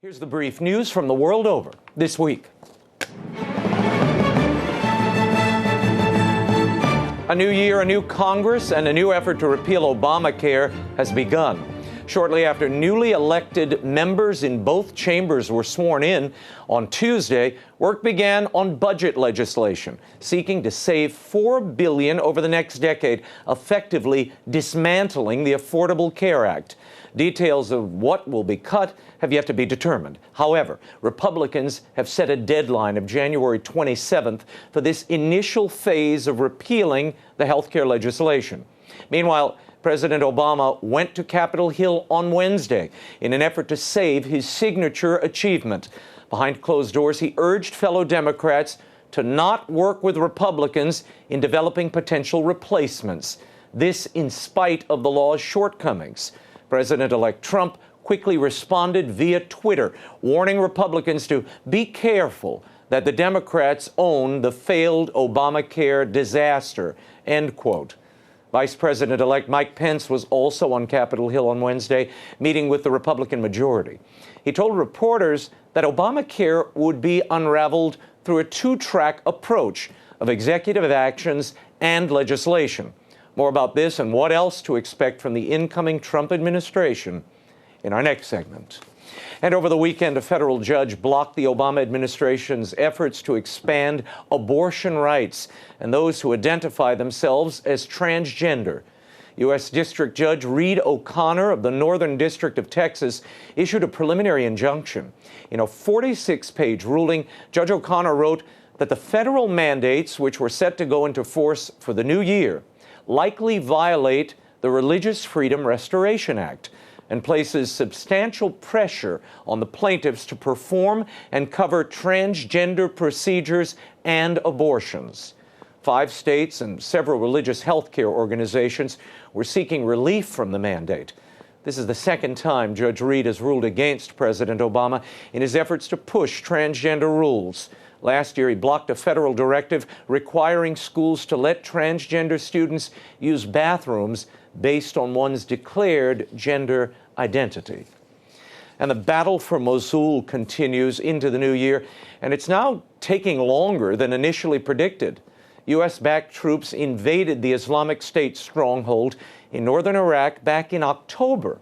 Here's the brief news from the world over this week. A new year, a new Congress, and a new effort to repeal Obamacare has begun. Shortly after newly elected members in both chambers were sworn in on Tuesday, work began on budget legislation, seeking to save $4 billion over the next decade, effectively dismantling the Affordable Care Act. Details of what will be cut have yet to be determined. However, Republicans have set a deadline of January 27th for this initial phase of repealing the health care legislation. Meanwhile, President Obama went to Capitol Hill on Wednesday in an effort to save his signature achievement. Behind closed doors, he urged fellow Democrats to not work with Republicans in developing potential replacements. This in spite of the law's shortcomings. President-elect Trump quickly responded via Twitter, warning Republicans to be careful that the Democrats own the failed Obamacare disaster, end quote. Vice President-elect Mike Pence was also on Capitol Hill on Wednesday, meeting with the Republican majority. He told reporters that Obamacare would be unraveled through a two-track approach of executive actions and legislation. More about this and what else to expect from the incoming Trump administration in our next segment. And over the weekend, a federal judge blocked the Obama administration's efforts to expand abortion rights and those who identify themselves as transgender. U.S. District Judge Reed O'Connor of the Northern District of Texas issued a preliminary injunction. In a 46-page ruling, Judge O'Connor wrote that the federal mandates, which were set to go into force for the new year, likely violate the Religious Freedom Restoration Act and places substantial pressure on the plaintiffs to perform and cover transgender procedures and abortions. 5 states and several religious health care organizations were seeking relief from the mandate. This is the second time Judge Reed has ruled against President Obama in his efforts to push transgender rules. Last year, he blocked a federal directive requiring schools to let transgender students use bathrooms based on one's declared gender identity. And the battle for Mosul continues into the new year, and it's now taking longer than initially predicted. U.S.-backed troops invaded the Islamic State stronghold in northern Iraq back in October,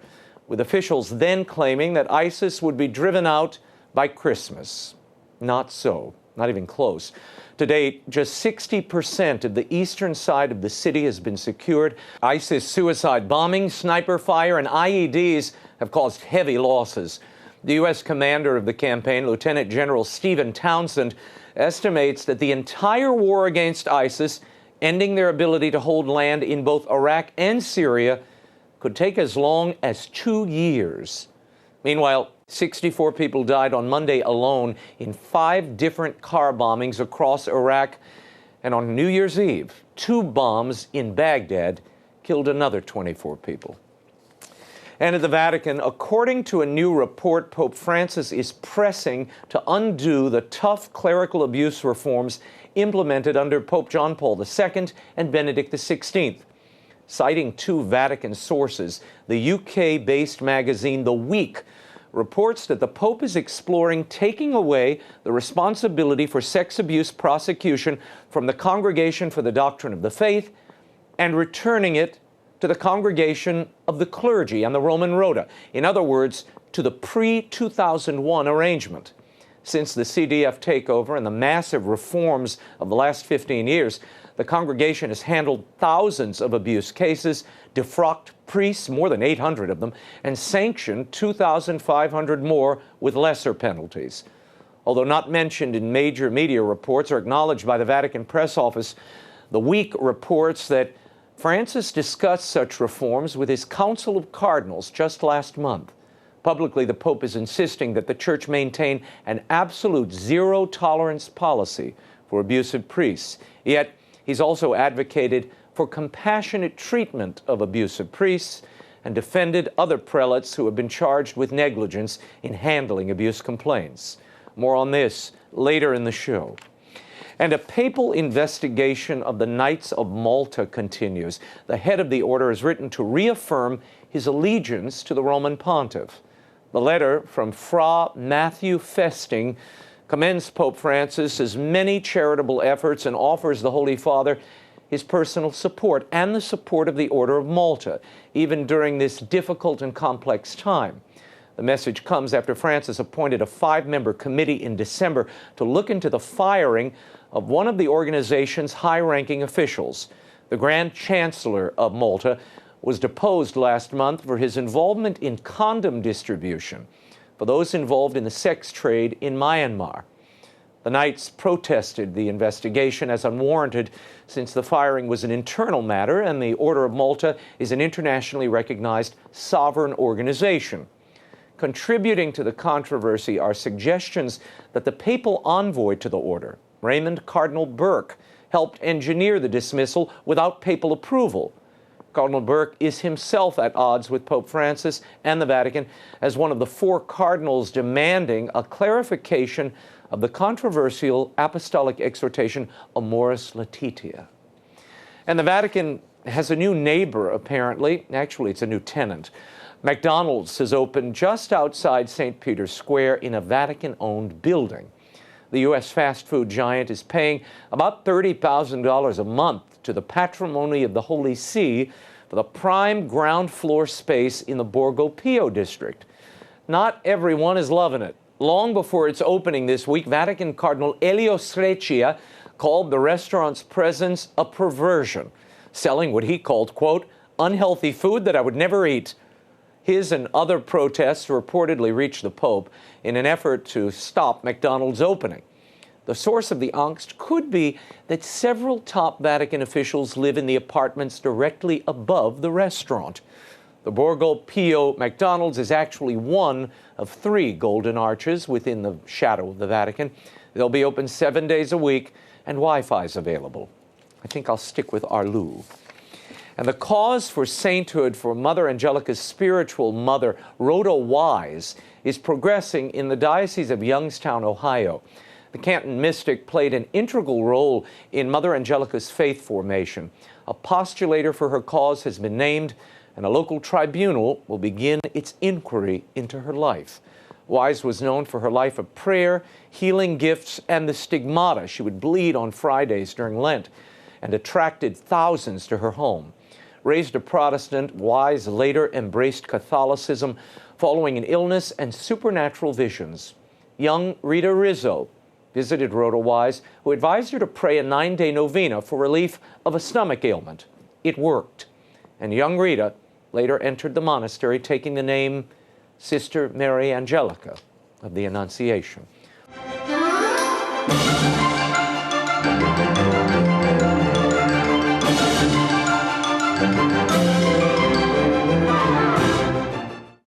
with officials then claiming that ISIS would be driven out by Christmas. Not so. Not even close. To date, just 60% of the eastern side of the city has been secured. ISIS suicide bombing, sniper fire, and IEDs have caused heavy losses. The U.S. commander of the campaign, Lieutenant General Stephen Townsend, estimates that the entire war against ISIS, ending their ability to hold land in both Iraq and Syria, could take as long as 2 years. Meanwhile, 64 people died on Monday alone in 5 different car bombings across Iraq. And on New Year's Eve, 2 bombs in Baghdad killed another 24 people. And at the Vatican, according to a new report, Pope Francis is pressing to undo the tough clerical abuse reforms implemented under Pope John Paul II and Benedict XVI. Citing 2 Vatican sources, the UK-based magazine The Week reports that the Pope is exploring taking away the responsibility for sex abuse prosecution from the Congregation for the Doctrine of the Faith and returning it to the Congregation of the Clergy and the Roman Rota. In other words, to the pre-2001 arrangement. Since the CDF takeover and the massive reforms of the last 15 years, the congregation has handled thousands of abuse cases, defrocked priests, more than 800 of them, and sanctioned 2,500 more with lesser penalties. Although not mentioned in major media reports or acknowledged by the Vatican press office, The Week reports that Francis discussed such reforms with his Council of Cardinals just last month. Publicly, the Pope is insisting that the Church maintain an absolute zero-tolerance policy for abusive priests. Yet, he's also advocated for compassionate treatment of abusive priests and defended other prelates who have been charged with negligence in handling abuse complaints. More on this later in the show. And a papal investigation of the Knights of Malta continues. The head of the order has written to reaffirm his allegiance to the Roman pontiff. The letter from Fra Matthew Festing commends Pope Francis's many charitable efforts and offers the Holy Father his personal support and the support of the Order of Malta, even during this difficult and complex time. The message comes after Francis appointed a 5-member committee in December to look into the firing of one of the organization's high-ranking officials. The Grand Chancellor of Malta was deposed last month for his involvement in condom distribution for those involved in the sex trade in Myanmar. The Knights protested the investigation as unwarranted since the firing was an internal matter and the Order of Malta is an internationally recognized sovereign organization. Contributing to the controversy are suggestions that the papal envoy to the order, Raymond Cardinal Burke, helped engineer the dismissal without papal approval. Cardinal Burke is himself at odds with Pope Francis and the Vatican as one of the 4 cardinals demanding a clarification of the controversial apostolic exhortation Amoris Laetitia. And the Vatican has a new neighbor, apparently. Actually, it's a new tenant. McDonald's has opened just outside St. Peter's Square in a Vatican-owned building. The U.S. fast food giant is paying about $30,000 a month to the patrimony of the Holy See for the prime ground floor space in the Borgo Pio district. Not everyone is loving it. Long before its opening this week, Vatican Cardinal Elio Sreccia called the restaurant's presence a perversion, selling what he called, quote, unhealthy food that I would never eat. His and other protests reportedly reached the Pope in an effort to stop McDonald's opening. The source of the angst could be that several top Vatican officials live in the apartments directly above the restaurant. The Borgo Pio McDonald's is actually one of 3 golden arches within the shadow of the Vatican. They'll be open 7 days a week, and Wi-Fi is available. I think I'll stick with Arroyo. And the cause for sainthood for Mother Angelica's spiritual mother, Rhoda Wise, is progressing in the Diocese of Youngstown, Ohio. The Canton mystic played an integral role in Mother Angelica's faith formation. A postulator for her cause has been named, and a local tribunal will begin its inquiry into her life. Wise was known for her life of prayer, healing gifts, and the stigmata. She would bleed on Fridays during Lent and attracted thousands to her home. Raised a Protestant, Wise later embraced Catholicism following an illness and supernatural visions. Young Rita Rizzo visited Rhoda Wise, who advised her to pray a 9-day novena for relief of a stomach ailment. It worked, and young Rita later entered the monastery taking the name Sister Mary Angelica of the Annunciation.